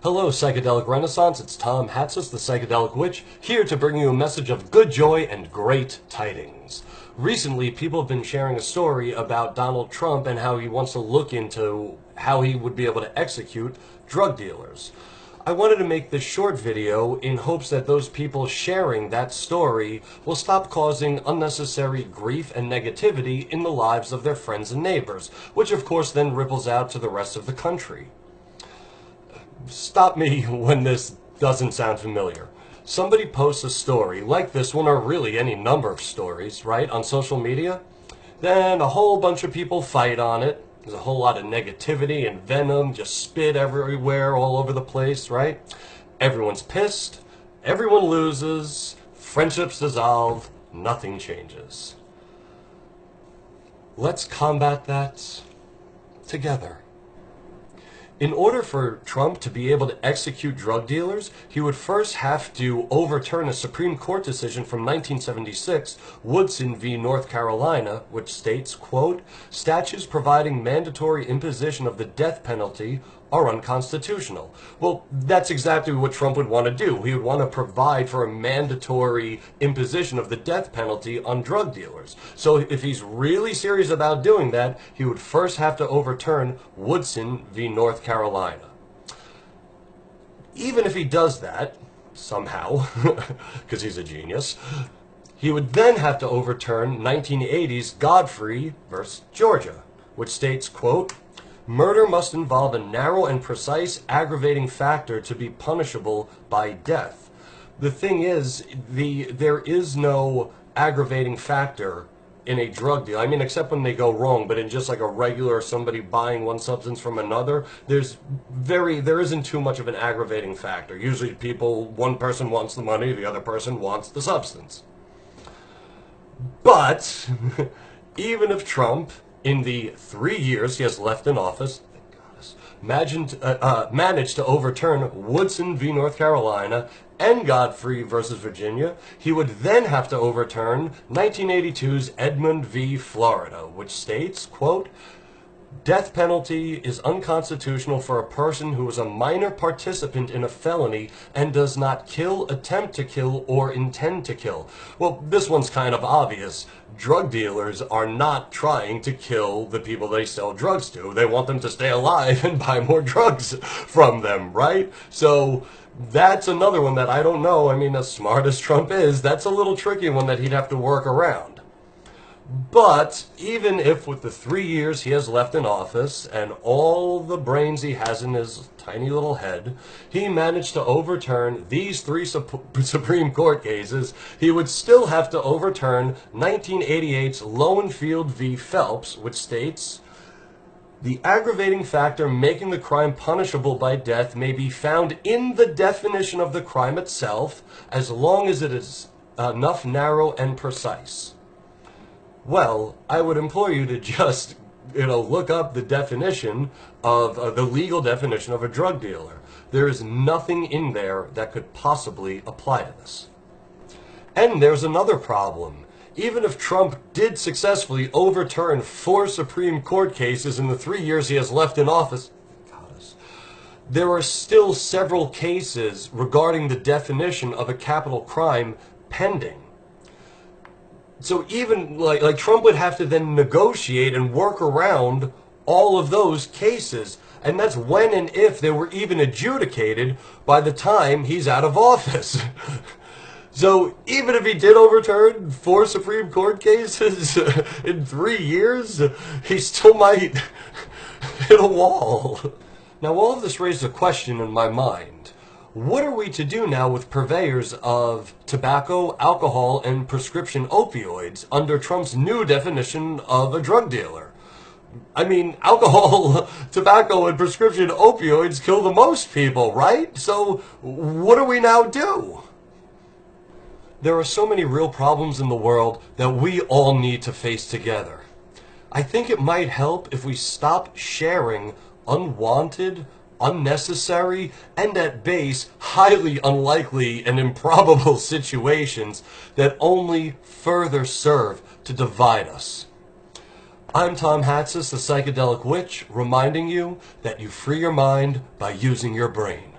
Hello, Psychedelic Renaissance. It's Tom Hatsis, the Psychedelic Witch, here to bring you a message of good joy and great tidings. Recently, people have been sharing a story about Donald Trump and how he wants to look into how he would be able to execute drug dealers. I wanted to make this short video in hopes that those people sharing that story will stop causing unnecessary grief and negativity in the lives of their friends and neighbors, which of course then ripples out to the rest of the country. Stop me when this doesn't sound familiar. Somebody posts a story like this one, or really any number of stories, right, on social media. Then a whole bunch of people fight on it. There's a whole lot of negativity and venom, just spit everywhere, all over the place, right? Everyone's pissed, everyone loses, friendships dissolve, nothing changes. Let's combat that together. In order for Trump to be able to execute drug dealers, he would first have to overturn a Supreme Court decision from 1976, Woodson v. North Carolina, which states, quote, "Statutes providing mandatory imposition of the death penalty are unconstitutional." Well, that's exactly what Trump would want to do. He would want to provide for a mandatory imposition of the death penalty on drug dealers. So if he's really serious about doing that, he would first have to overturn Woodson v. North Carolina. Even if he does that, somehow, because he's a genius, he would then have to overturn 1980's Godfrey v. Georgia, which states, quote, "Murder must involve a narrow and precise aggravating factor to be punishable by death." The thing is, there is no aggravating factor in a drug deal. I mean, except when they go wrong, but in just like a regular somebody buying one substance from another, there isn't too much of an aggravating factor. Usually one person wants the money, the other person wants the substance. But even if Trump, in the 3 years he has left in office, managed to overturn Woodson v. North Carolina and Godfrey versus Virginia, he would then have to overturn 1982's Edmund v. Florida, which states, quote, "Death penalty is unconstitutional for a person who is a minor participant in a felony and does not kill, attempt to kill, or intend to kill." Well, this one's kind of obvious. Drug dealers are not trying to kill the people they sell drugs to. They want them to stay alive and buy more drugs from them, right? So that's another one that I don't know. I mean, as smart as Trump is, that's a little tricky one that he'd have to work around. But even if with the 3 years he has left in office and all the brains he has in his tiny little head, he managed to overturn these 3 Supreme Court cases, he would still have to overturn 1988's Lowenfield v. Phelps, which states, "The aggravating factor making the crime punishable by death may be found in the definition of the crime itself, as long as it is enough narrow and precise." Well, I would implore you to just, look up the definition of, the legal definition of a drug dealer. There is nothing in there that could possibly apply to this. And there's another problem. Even if Trump did successfully overturn 4 Supreme Court cases in the 3 years he has left in office, there are still several cases regarding the definition of a capital crime pending. So even like Trump would have to then negotiate and work around all of those cases. And that's when and if they were even adjudicated by the time he's out of office. So even if he did overturn 4 Supreme Court cases in 3 years, he still might hit a wall. Now, all of this raised a question in my mind. What are we to do now with purveyors of tobacco, alcohol, and prescription opioids under Trump's new definition of a drug dealer? I mean, alcohol, tobacco, and prescription opioids kill the most people, right? So what do we now do? There are so many real problems in the world that we all need to face together. I think it might help if we stop sharing unwanted, unnecessary, and at base, highly unlikely and improbable situations that only further serve to divide us. I'm Tom Hatsis, the Psychedelic Witch, reminding you that you free your mind by using your brain.